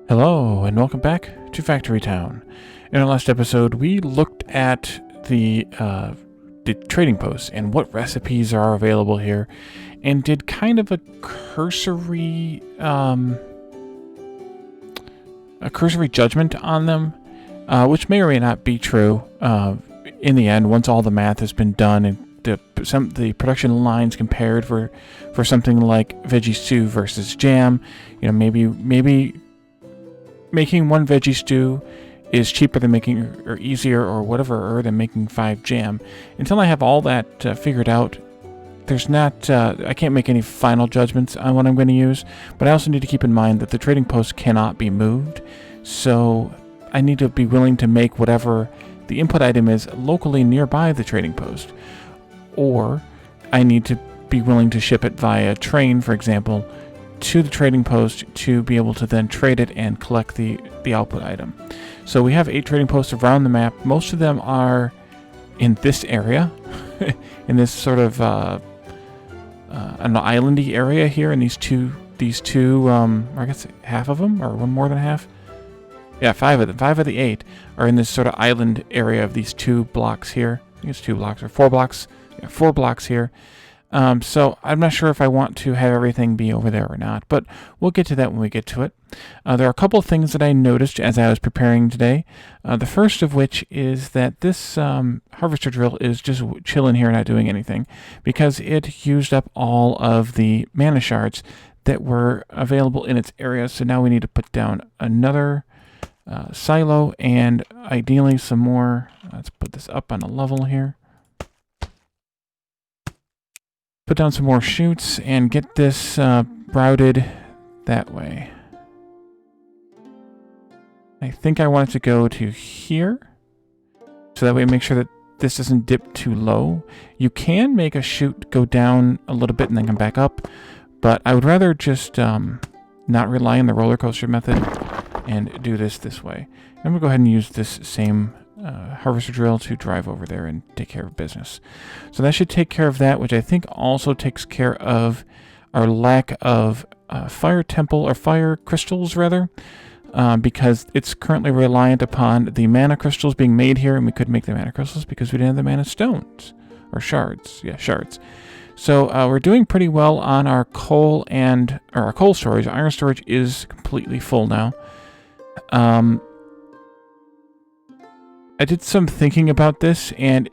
Hello, and welcome back to Factory Town. In our last episode, we looked at the trading posts and what recipes are available here, and did kind of a cursory judgment on them, which may or may not be true. In the end, once all the math has been done and the production lines compared for something like veggie stew versus jam, maybe making one veggie stew is cheaper than making, or easier, or whatever, than making 5 jam. Until I have all that figured out, I can't make any final judgments on what I'm going to use, but I also need to keep in mind that the trading post cannot be moved, so I need to be willing to make whatever the input item is locally nearby the trading post, or I need to be willing to ship it via train, for example, to the trading post to be able to then trade it and collect the output item. So we have 8 trading posts around the map. Most of them are in this area, in this sort of an islandy area here, in these two, I guess half of them, or one more than half. Yeah, 5 of them. 5 of the 8 are in this sort of island area of these 2 blocks here. I think it's 2 blocks or 4 blocks. Yeah, 4 blocks here. So I'm not sure if I want to have everything be over there or not, but we'll get to that when we get to it. There are a couple of things that I noticed as I was preparing today. The first of which is that this harvester drill is just chilling here, not doing anything, because it used up all of the mana shards that were available in its area. So now we need to put down another silo and ideally some more. Let's put this up on a level here. Put down some more chutes and get this routed that way. I think I want it to go to here, so that way make sure that this doesn't dip too low. You can make a chute go down a little bit and then come back up, but I would rather just not rely on the roller coaster method and do this way. I'm going to go ahead and use this same harvester drill to drive over there and take care of business. So that should take care of that, which I think also takes care of our lack of fire temple, or fire crystals rather, because it's currently reliant upon the mana crystals being made here, and we couldn't make the mana crystals because we didn't have the mana stones, or shards. Yeah, shards. So we're doing pretty well on our coal our coal storage. Iron storage is completely full now. I did some thinking about this, and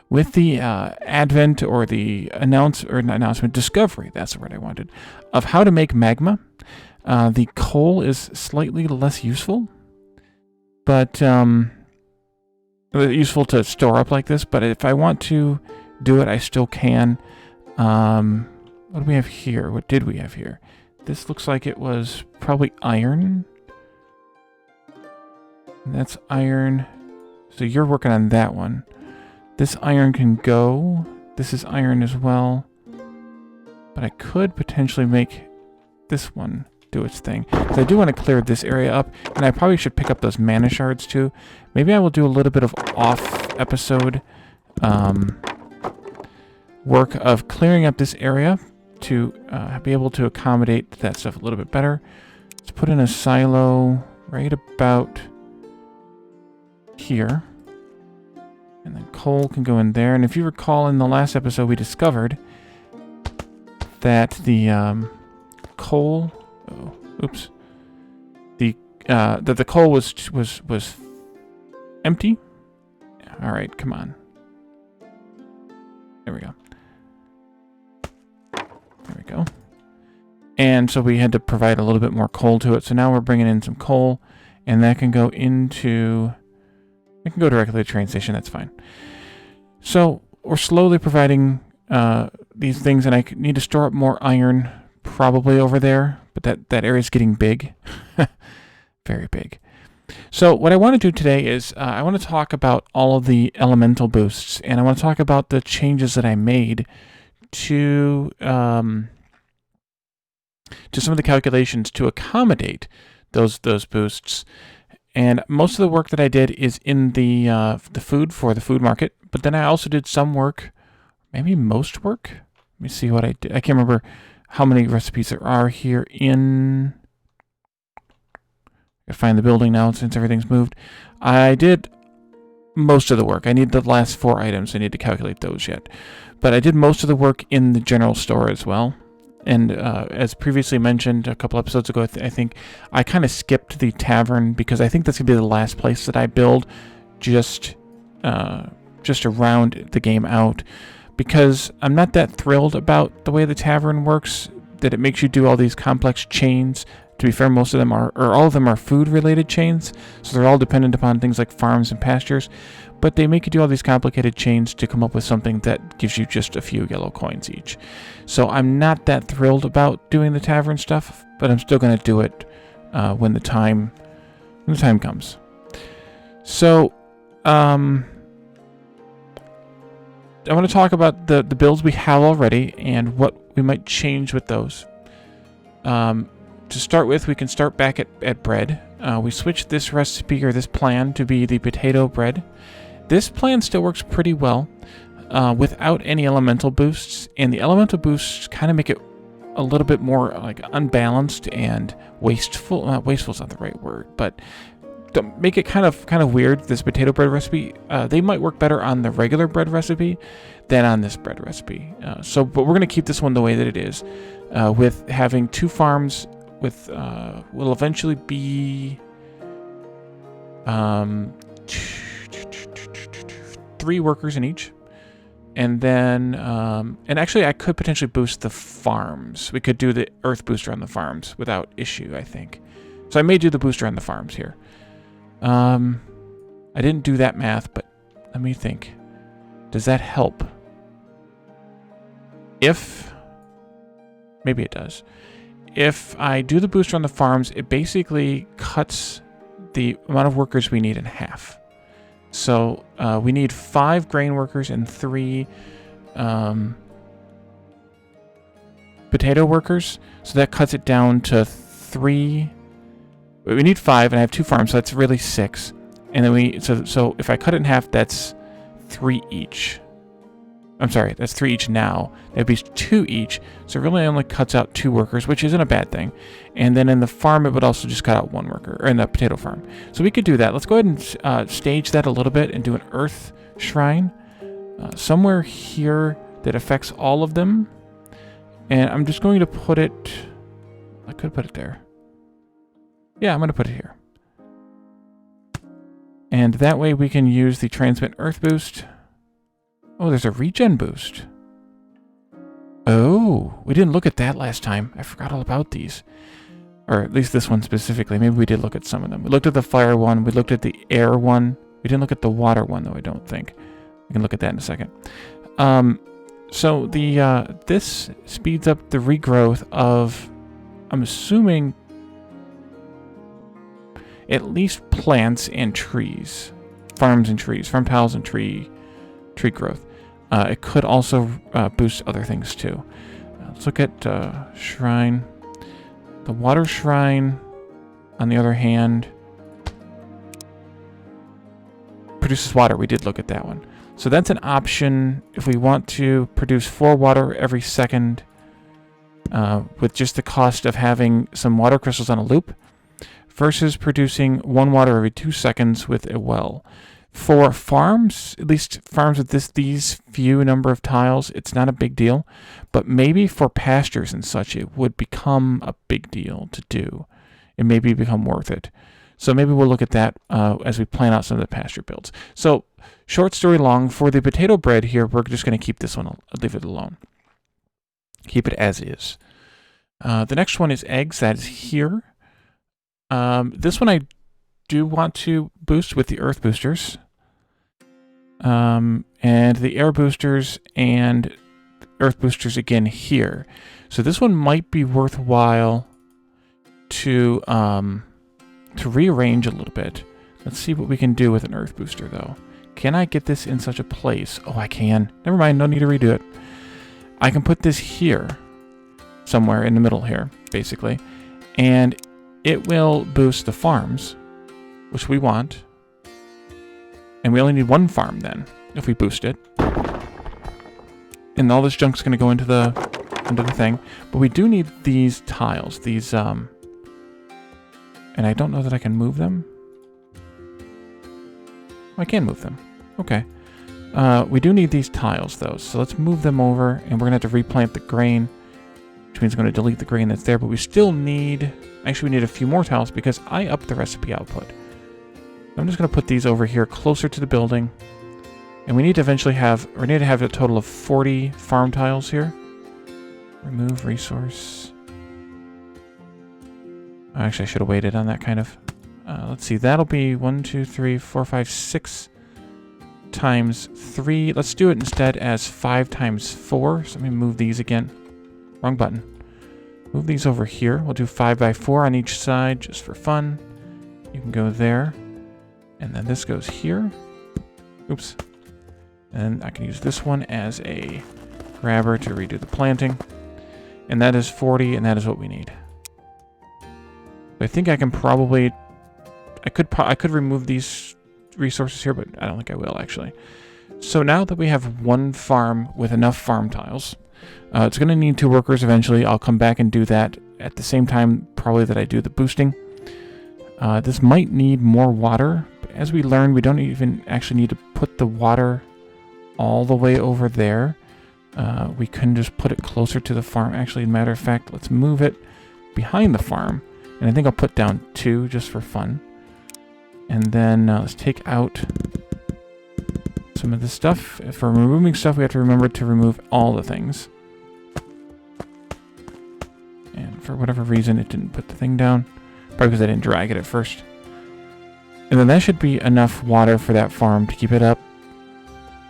with the advent, or the discovery, that's the word I wanted, of how to make magma, the coal is slightly less useful, but useful to store up like this. But if I want to do it, I still can. What do we have here? What did we have here? This looks like it was probably iron. That's iron. So you're working on that one. This iron can go. This is iron as well. But I could potentially make this one do its thing. So I do want to clear this area up, and I probably should pick up those mana shards too. Maybe I will do a little bit of off-episode work of clearing up this area to be able to accommodate that stuff a little bit better. Let's put in a silo right about here, and then coal can go in there. And if you recall, in the last episode we discovered that the coal that the coal was empty. All right, come on, there we go, and so we had to provide a little bit more coal to it. So now we're bringing in some coal, and that can go into, it can go directly to the train station. That's fine. So we're slowly providing these things, and I need to store up more iron probably over there, but that area is getting big. Very big. So what I want to do today is I want to talk about all of the elemental boosts, and I want to talk about the changes that I made to some of the calculations to accommodate those boosts. And most of the work that I did is in the food for the food market, but then I also did some work, maybe most work. Let me see what I did. I can't remember how many recipes there are here in find the building now since everything's moved. I did most of the work. I need the last 4 items. I need to calculate those yet. But I did most of the work in the general store as well. And as previously mentioned a couple episodes ago, I think I kind of skipped the tavern because I think that's going to be the last place that I build just to round the game out. Because I'm not that thrilled about the way the tavern works, that it makes you do all these complex chains. To be fair, most of them are, or all of them are food-related chains, so they're all dependent upon things like farms and pastures, but they make you do all these complicated chains to come up with something that gives you just a few yellow coins each. So I'm not that thrilled about doing the tavern stuff, but I'm still going to do it when the time comes. So, I want to talk about the builds we have already and what we might change with those. To start with, we can start back at bread. We switched this recipe or this plan to be the potato bread. This plan still works pretty well without any elemental boosts, and the elemental boosts kind of make it a little bit more like unbalanced and wasteful. Wasteful is not the right word, but make it kind of weird. This potato bread recipe, they might work better on the regular bread recipe than on this bread recipe. But we're gonna keep this one the way that it is, with having 2 farms. With will eventually be 3 workers in each, and then and actually I could potentially boost the farms. We could do the earth booster on the farms without issue, I think. So I may do the booster on the farms here. I didn't do that math, but let me think. Does that help? Maybe it does. If I do the booster on the farms, it basically cuts the amount of workers we need in half. So we need 5 grain workers and 3 potato workers. So that cuts it down to 3. We need 5, and I have 2 farms, so that's really 6. And then so if I cut it in half, that's 3 each. I'm sorry, that's 3 each now. That'd be 2 each, so it really only cuts out 2 workers, which isn't a bad thing. And then in the farm, it would also just cut out 1 worker, or in the potato farm. So we could do that. Let's go ahead and stage that a little bit and do an earth shrine somewhere here that affects all of them. And I'm just going to put it... I could put it there. Yeah, I'm going to put it here. And that way we can use the transmit earth boost. Oh, there's a regen boost. Oh, we didn't look at that last time. I forgot all about these. Or at least this one specifically. Maybe we did look at some of them. We looked at the fire one. We looked at the air one. We didn't look at the water one, though, I don't think. We can look at that in a second. So the this speeds up the regrowth of, I'm assuming, at least plants and trees. Farms and trees. Farm tiles and tree growth. It could also boost other things too. Let's look at shrine. The water shrine, on the other hand, produces water. We did look at that one. So that's an option if we want to produce 4 water every second with just the cost of having some water crystals on a loop versus producing 1 water every 2 seconds with a well. For farms, at least farms with these few number of tiles, it's not a big deal. But maybe for pastures and such, it would become a big deal to do. It maybe become worth it. So maybe we'll look at that as we plan out some of the pasture builds. So short story long, for the potato bread here, we're just going to keep this one, leave it alone. Keep it as is. The next one is eggs. That is here. This one I do want to boost with the earth boosters. And the air boosters and earth boosters again here. So this one might be worthwhile to rearrange a little bit. Let's see what we can do with an earth booster though. Can I get this in such a place? Oh, I can. Never mind, no need to redo it. I can put this here, somewhere in the middle here, basically. And it will boost the farms, which we want. And we only need 1 farm then, if we boost it. And all this junk's gonna go into the thing. But we do need these tiles, these And I don't know that I can move them. I can move them. Okay. We do need these tiles, though, so let's move them over, and we're going to have to replant the grain, which means I'm going to delete the grain that's there, but we still need... Actually, we need a few more tiles because I upped the recipe output. I'm just going to put these over here closer to the building, and we need to eventually have... We need to have a total of 40 farm tiles here. Remove resource. Actually, I should have waited on that, kind of. Let's see, that'll be 1, 2, 3, 4, 5, 6... times 3. Let's do it instead as 5 times 4. So let me move these again. Wrong button. Move these over here. We'll do 5 by 4 on each side just for fun. You can go there. And then this goes here. Oops. And I can use this one as a grabber to redo the planting. And that is 40, and that is what we need. I think I can probably... I could remove these resources here, but I don't think I will, actually. So now that we have one farm with enough farm tiles, it's going to need 2 workers eventually. I'll come back and do that at the same time probably that I do the boosting. This might need more water, but as we learn, we don't even actually need to put the water all the way over there. We can just put it closer to the farm. Actually, as a matter of fact, let's move it behind the farm, and I think I'll put down 2 just for fun. And then let's take out some of this stuff. If we're removing stuff, we have to remember to remove all the things. And for whatever reason, it didn't put the thing down. Probably because I didn't drag it at first. And then that should be enough water for that farm to keep it up.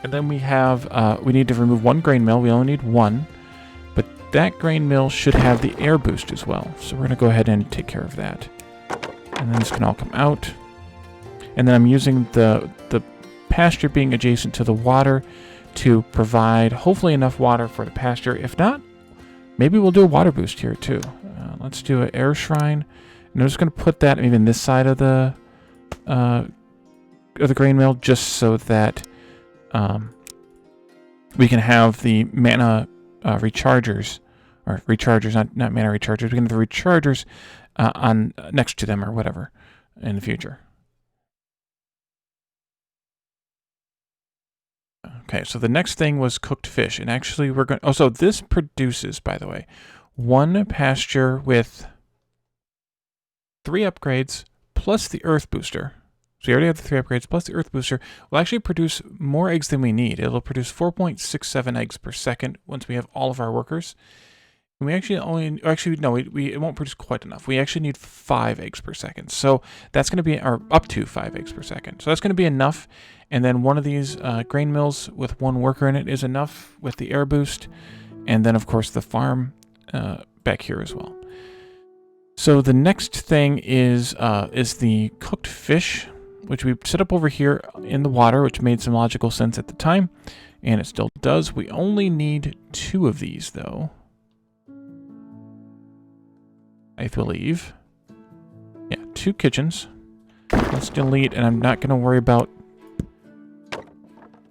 And then we have, we need to remove 1 grain mill. We only need 1. But that grain mill should have the air boost as well. So we're going to go ahead and take care of that. And then this can all come out. And then I'm using the pasture being adjacent to the water to provide hopefully enough water for the pasture. If not, maybe we'll do a water boost here too. Let's do an air shrine. And I'm just going to put that maybe in this side of the grain mill just so that we can have the mana rechargers, or rechargers, not mana rechargers. We can have the rechargers on next to them or whatever in the future. Okay, so the next thing was cooked fish, and actually we're going... Oh, so this produces, by the way, 1 pasture with 3 upgrades plus the earth booster. So we already have the 3 upgrades plus the earth booster. Will actually produce more eggs than we need. It'll produce 4.67 eggs per second once we have all of our workers. And we actually only... Actually, no, it won't produce quite enough. We actually need 5 eggs per second. So that's going to be... Or up to 5 eggs per second. So that's going to be enough. And then one of these grain mills with 1 worker in it is enough with the air boost. And then, of course, the farm back here as well. So the next thing is the cooked fish, which we set up over here in the water, which made some logical sense at the time. And it still does. We only need 2 of these, though. I believe. Yeah, 2 kitchens. Let's delete, and I'm not going to worry about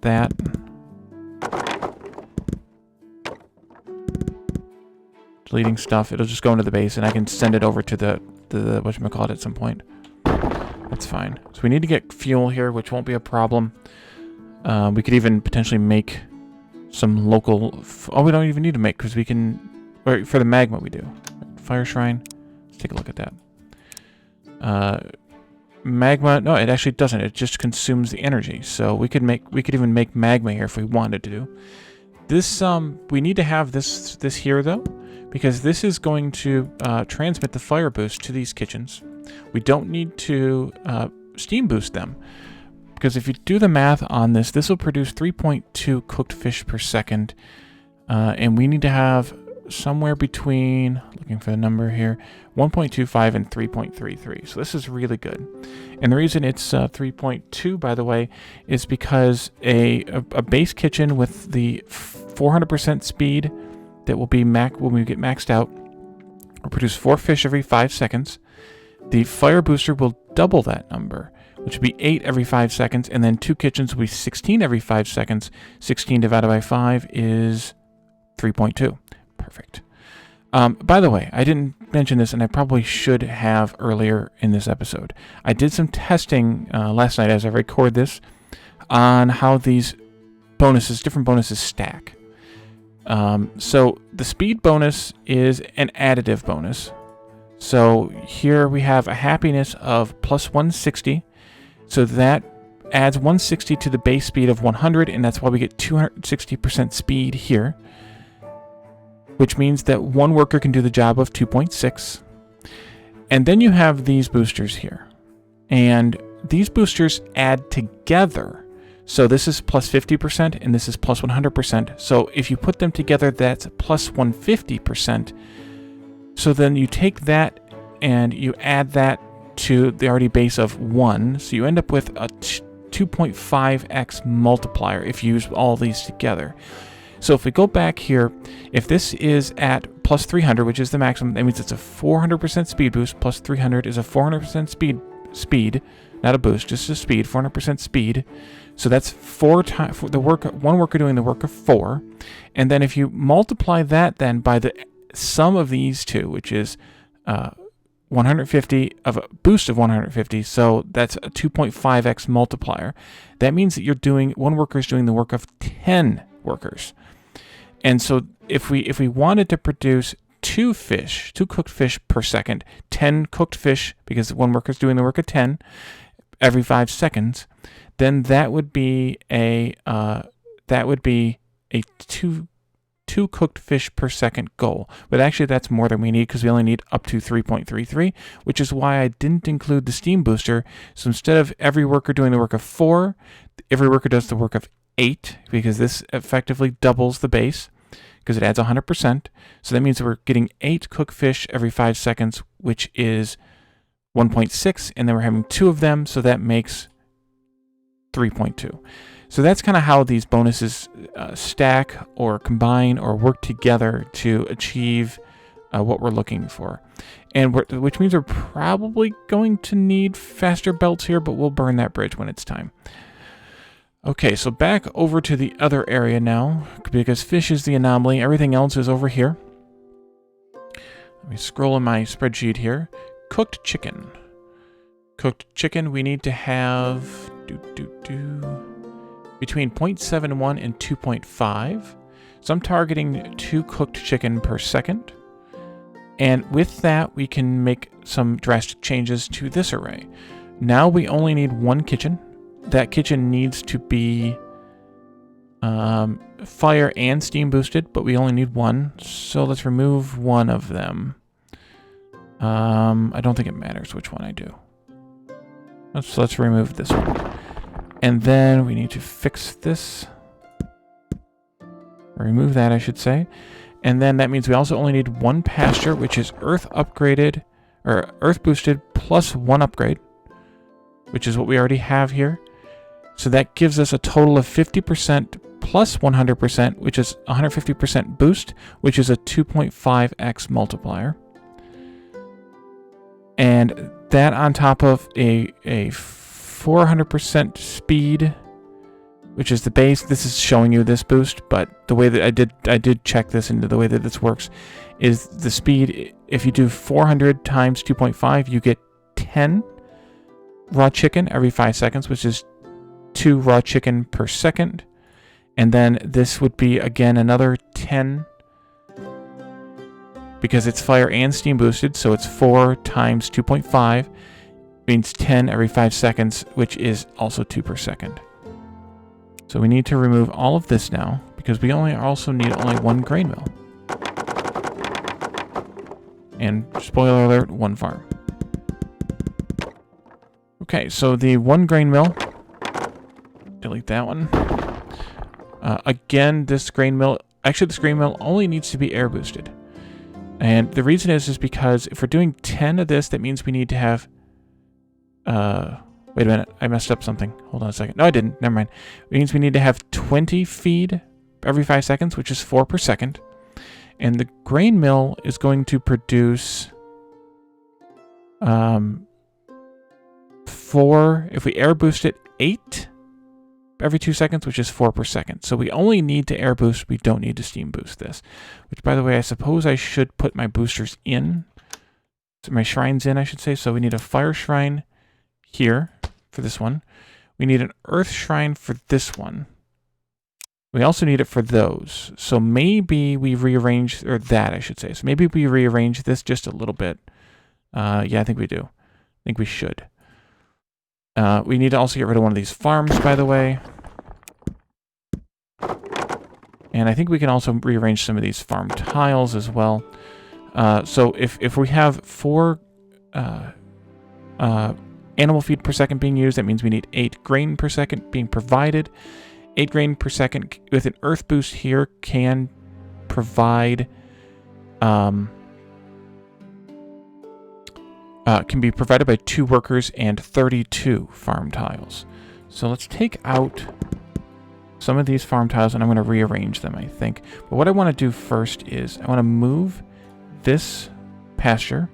that. Deleting stuff. It'll just go into the base, and I can send it over to the whatchamacallit at some point. That's fine. So we need to get fuel here, which won't be a problem. We could even potentially make some local... Oh, we don't even need to make, because we can... Or for the magma we do. Fire shrine. Let's take a look at that. Magma, no, it actually doesn't. It just consumes the energy. So we could even make magma here if we wanted to. This, we need to have this here though, because this is going to transmit the fire boost to these kitchens. We don't need to steam boost them, because if you do the math on this, this will produce 3.2 cooked fish per second, and we need to have somewhere between, looking for the number here, 1.25 and 3.33. So this is really good. And the reason it's 3.2, by the way, is because a base kitchen with the 400% speed that will be when we get maxed out will produce 4 fish every 5 seconds. The fire booster will double that number, which would be 8 every 5 seconds, and then 2 kitchens will be 16 every 5 seconds. 16 divided by 5 is 3.2. Perfect. By the way, I didn't mention this, and I probably should have earlier in this episode. I did some testing last night as I record this on how these different bonuses stack. So the speed bonus is an additive bonus. So here we have a happiness of plus 160. So that adds 160 to the base speed of 100, and that's why we get 260% speed here, which means that one worker can do the job of 2.6. And then you have these boosters here. And these boosters add together. So this is plus 50%, and this is plus 100%. So if you put them together, that's plus 150%. So then you take that and you add that to the already base of 1. So you end up with a 2.5x multiplier if you use all these together. So if we go back here, if this is at plus 300, which is the maximum, that means it's a 400% speed boost. Plus 300 is a 400% speed, not a boost, just a speed, 400% speed. So that's 4 times the work, one worker doing the work of 4. And then if you multiply that then by the sum of these two, which is 150 of a boost of 150, so that's a 2.5x multiplier. That means that one worker is doing the work of 10 workers. And so if we wanted to produce 2 cooked fish per second, 10 cooked fish, because one worker is doing the work of 10 every 5 seconds, then that would be a two cooked fish per second goal. But actually that's more than we need, because we only need up to 3.33, which is why I didn't include the steam booster. So instead of every worker doing the work of 4, every worker does the work of 8, because this effectively doubles the base, because it adds 100%. So that means that we're getting 8 cooked fish every 5 seconds, which is 1.6, and then we're having 2 of them, so that makes 3.2. So that's kind of how these bonuses stack or combine or work together to achieve what we're looking for. And which means we're probably going to need faster belts here, but we'll burn that bridge when it's time. Okay, so back over to the other area now, because fish is the anomaly. Everything else is over here. Let me scroll in my spreadsheet here. Cooked chicken. Cooked chicken, we need to have between 0.71 and 2.5. So I'm targeting 2 cooked chicken per second. And with that, we can make some drastic changes to this array. Now we only need 1 kitchen. That kitchen needs to be fire and steam boosted, but we only need 1. So let's remove 1 of them. I don't think it matters which one I do. Let's remove this one. And then we need to fix this. Remove that, I should say. And then that means we also only need 1 pasture, which is earth upgraded, or earth boosted plus 1 upgrade, which is what we already have here. So that gives us a total of 50% plus 100%, which is 150% boost, which is a 2.5x multiplier. And that on top of a 400% speed, which is the base. This is showing you this boost, but the way that I did check this into the way that this works is the speed. If you do 400 times 2.5, you get 10 raw chicken every 5 seconds, which is 2 raw chicken per second. And then this would be again another 10, because it's fire and steam boosted, so it's 4 times 2.5 means 10 every 5 seconds, which is also 2 per second. So we need to remove all of this now, because we also need only 1 grain mill. And spoiler alert, 1 farm. Okay, so the 1 grain mill, delete that one. Again, this grain mill only needs to be air boosted. And the reason is because if we're doing 10 of this, that means we need to have wait a minute, I messed up something. Hold on a second. No, I didn't. Never mind. It means we need to have 20 feed every 5 seconds, which is 4 per second. And the grain mill is going to produce 4, if we air boost it, 8 every 2 seconds, which is 4 per second. So we only need to air boost. We don't need to steam boost this. Which, by the way, I suppose I should put my boosters in. So my shrines in, I should say. So we need a fire shrine here for this one. We need an earth shrine for this one. We also need it for those. So maybe we rearrange, or that I should say. So maybe we rearrange this just a little bit. Yeah, I think we do. I think we should. We need to also get rid of one of these farms, by the way. And I think we can also rearrange some of these farm tiles as well. So if we have 4 animal feed per second being used, that means we need 8 grain per second being provided. 8 grain per second with an earth boost here can provide can be provided by 2 workers and 32 farm tiles. So let's take out some of these farm tiles and I'm going to rearrange them, I think. But what I want to do first is I want to move this pasture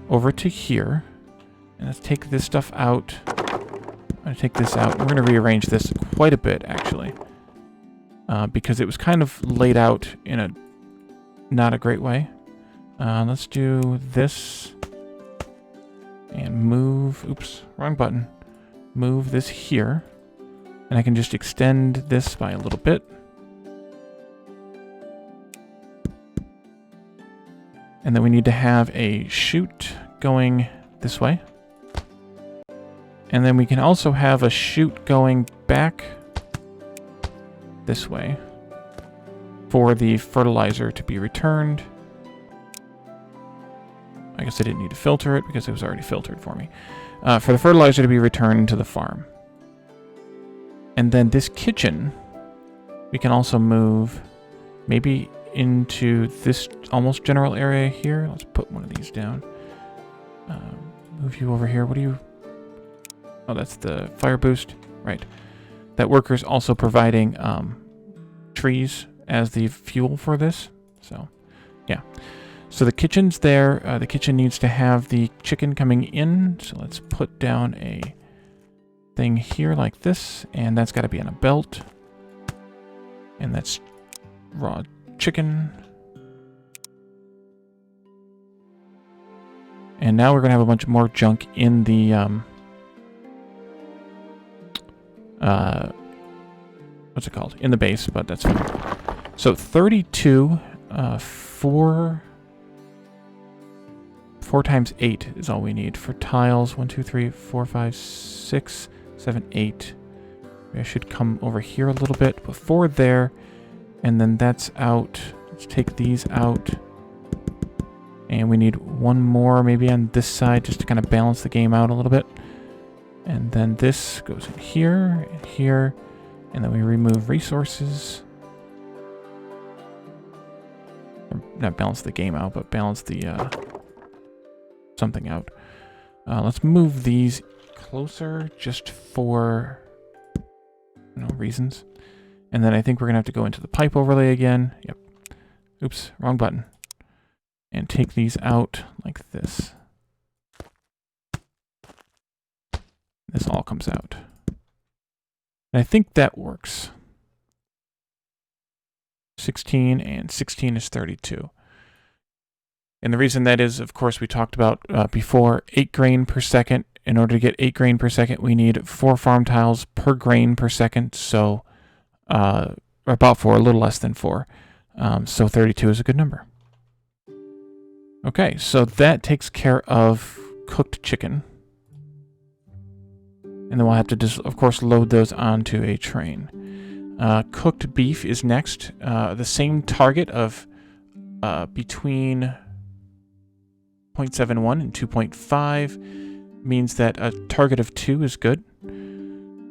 over to here. And let's take this stuff out. I'm going to take this out. We're going to rearrange this quite a bit, actually. Because it was kind of laid out in a not a great way. Let's do this. And move, oops, wrong button. Move this here. And I can just extend this by a little bit. And then we need to have a chute going this way. And then we can also have a chute going back this way for the fertilizer to be returned. I guess I didn't need to filter it because it was already filtered for me. For the fertilizer to be returned to the farm. And then this kitchen, we can also move maybe into this almost general area here. Let's put one of these down. Move you over here. What do you... Oh, that's the fire boost. Right. That worker's also providing trees as the fuel for this. So, yeah. So the kitchen's there. The kitchen needs to have the chicken coming in. So let's put down a thing here like this. And that's got to be on a belt. And that's raw chicken. And now we're going to have a bunch more junk in the... what's it called? In the base, but that's fine. So 32, 4 times 8 is all we need for tiles. 1, 2, 3, 4, 5, 6, 7, 8. I should come over here a little bit. Put 4 there, and then that's out. Let's take these out. And we need 1 more maybe on this side just to kind of balance the game out a little bit. And then this goes in here, and here, and then we remove resources. Or not balance the game out, but balance the something out. Let's move these closer just for reasons. And then I think we're gonna have to go into the pipe overlay again. Yep. Oops, wrong button. And take these out like this. This all comes out. And I think that works. 16 and 16 is 32. And the reason that is, of course, we talked about before, 8 grain per second. In order to get 8 grain per second, we need 4 farm tiles per grain per second. So about 4, a little less than 4. So 32 is a good number. Okay, so that takes care of cooked chicken. And then we'll have to just, of course, load those onto a train. Cooked beef is next. The same target of between 0.71 and 2.5 means that a target of 2 is good.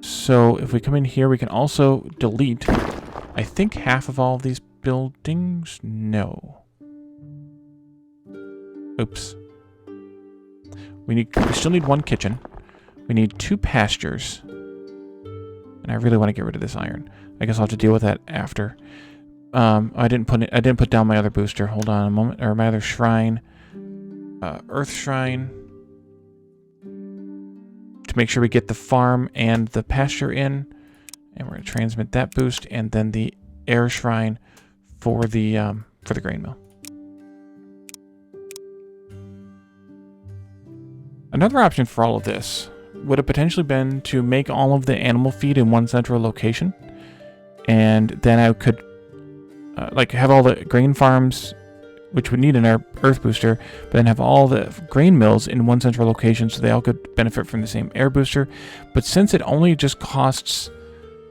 So if we come in here, we can also delete, I think, half of all of these buildings. No. Oops. We still need 1 kitchen. We need 2 pastures. And I really want to get rid of this iron. I guess I'll have to deal with that after. I didn't put down my other booster. Hold on a moment. Or my other shrine. Earth shrine. To make sure we get the farm and the pasture in. And we're going to transmit that boost, and then the air shrine for the grain mill. Another option for all of this would have potentially been to make all of the animal feed in one central location, and then I could like have all the grain farms, which would need an earth booster, but then have all the grain mills in one central location so they all could benefit from the same air booster. But since it only just costs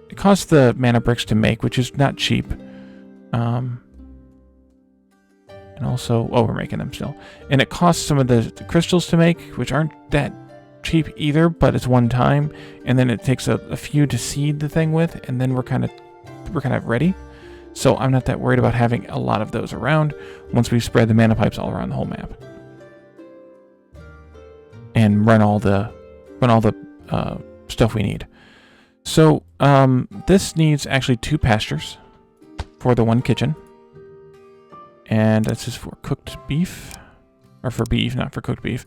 the mana bricks to make, which is not cheap, and also, oh, we're making them still, and it costs some of the crystals to make, which aren't that cheap either, but it's one time, and then it takes a few to seed the thing with, and then we're kind of ready. So I'm not that worried about having a lot of those around once we spread the mana pipes all around the whole map and run all the stuff we need. So this needs actually 2 pastures for the 1 kitchen, and that's just for cooked beef, or for beef, not for cooked beef.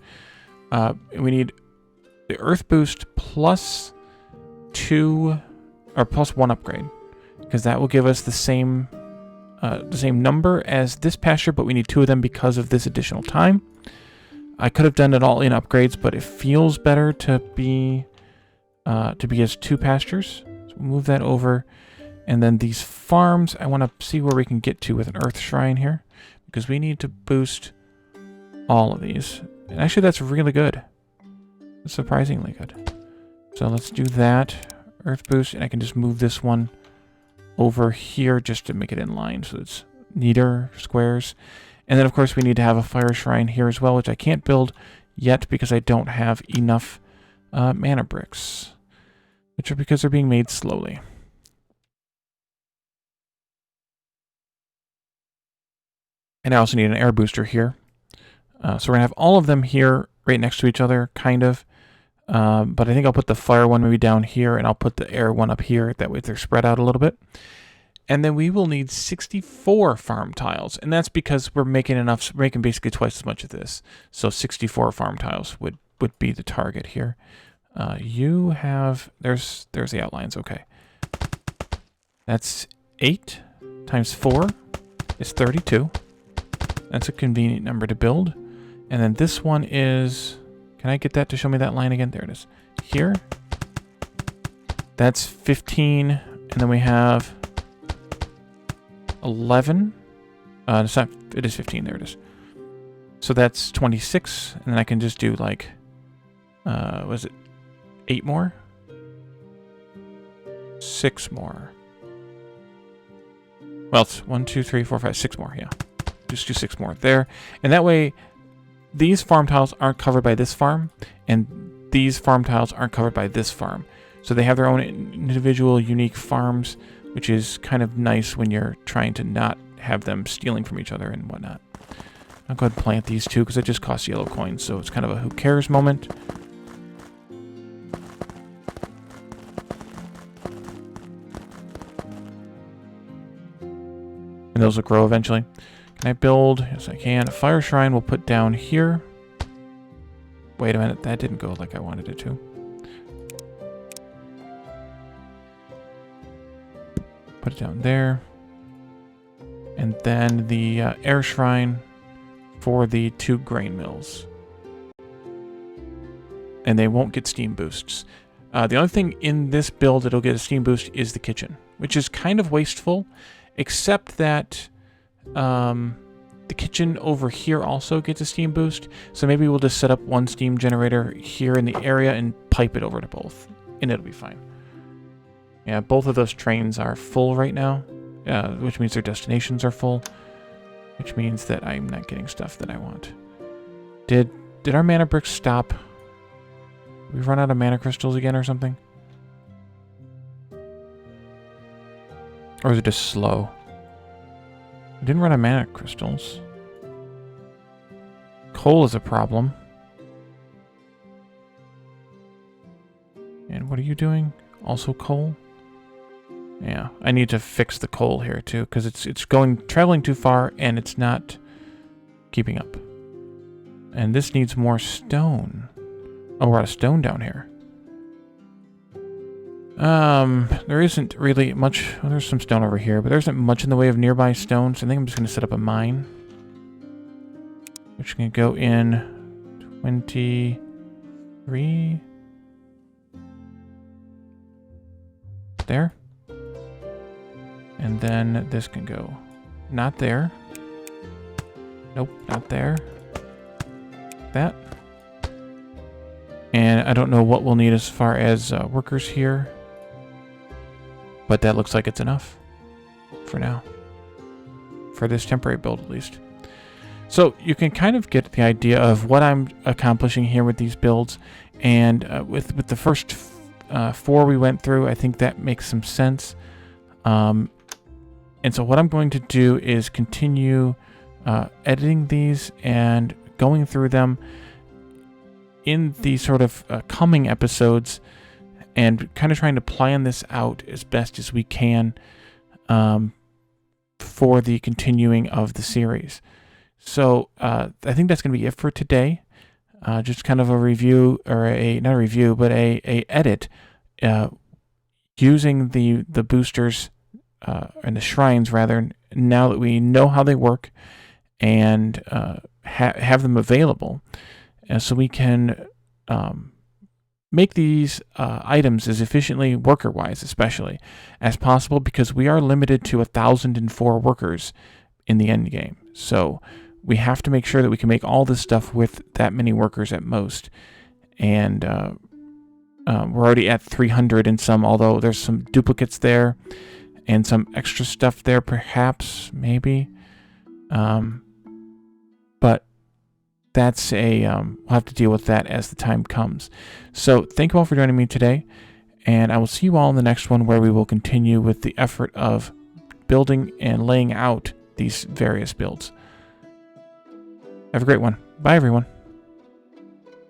We need the earth boost plus 2 or plus 1 upgrade, because that will give us the same number as this pasture, but we need 2 of them because of this additional time. I could have done it all in upgrades, but it feels better to be as 2 pastures. So we'll move that over, and then these farms, I want to see where we can get to with an earth shrine here, because we need to boost all of these. And actually, that's really good. It's surprisingly good. So let's do that earth boost, and I can just move this one over here just to make it in line so it's neater squares. And then of course we need to have a fire shrine here as well, which I can't build yet because I don't have enough mana bricks, which are because they're being made slowly. And I also need an air booster here. So we're gonna have all of them here right next to each other, kind of. But I think I'll put the fire one maybe down here, and I'll put the air one up here. That way they're spread out a little bit. And then we will need 64 farm tiles, and that's because we're making basically twice as much of this. So 64 farm tiles would be the target here. You have there's the outlines. Okay, that's 8 times 4 is 32. That's a convenient number to build. And then this one is. Can I get that to show me that line again? There it is. Here. That's 15. And then we have 11. It's not, it is 15. There it is. So that's 26. And then I can just do like, was it 8 more? 6 more. Well, it's 1, 2, 3, 4, 5, 6 more. Yeah. Just do 6 more there. And that way, these farm tiles aren't covered by this farm, and these farm tiles aren't covered by this farm. So they have their own individual unique farms, which is kind of nice when you're trying to not have them stealing from each other and whatnot. I'll go ahead and plant these 2 because it just costs yellow coins, so it's kind of a who cares moment. And those will grow eventually. Can I build? Yes, I can. A fire shrine we'll put down here. Wait a minute, that didn't go like I wanted it to. Put it down there. And then the air shrine for the 2 grain mills. And they won't get steam boosts. The only thing in this build that'll get a steam boost is the kitchen, which is kind of wasteful, except that the kitchen over here also gets a steam boost. So maybe we'll just set up 1 steam generator here in the area and pipe it over to both, and it'll be fine. Yeah, both of those trains are full right now, which means their destinations are full, which means that I'm not getting stuff that I want. Did our mana bricks stop? Did we run out of mana crystals again or something? Or is it just slow? I didn't run out of mana crystals. Coal is a problem. And what are you doing? Also coal? Yeah, I need to fix the coal here too, because it's traveling too far and it's not keeping up. And this needs more stone. Oh, we're out of stone down here. There isn't really much. Well, there's some stone over here, but there isn't much in the way of nearby stones. I think I'm just going to set up a mine, which can go in 23 there, and then this can go not there. Nope, not there. That. And I don't know what we'll need as far as workers here, but that looks like it's enough for now, for this temporary build at least. So you can kind of get the idea of what I'm accomplishing here with these builds, and with the first 4 we went through, I think that makes some sense. And so what I'm going to do is continue editing these and going through them in the sort of coming episodes, and kind of trying to plan this out as best as we can for the continuing of the series. So I think that's going to be it for today. Just kind of a review, or not a review, but a edit using the boosters and the shrines rather, now that we know how they work and have them available, so we can make these items as efficiently, worker-wise especially, as possible, because we are limited to 1,004 workers in the end game. So we have to make sure that we can make all this stuff with that many workers at most. And we're already at 300 in some, although there's some duplicates there and some extra stuff there, perhaps, maybe. But that's we'll have to deal with that as the time comes. So thank you all for joining me today, and I will see you all in the next one, where we will continue with the effort of building and laying out these various builds. Have a great one. Bye, everyone.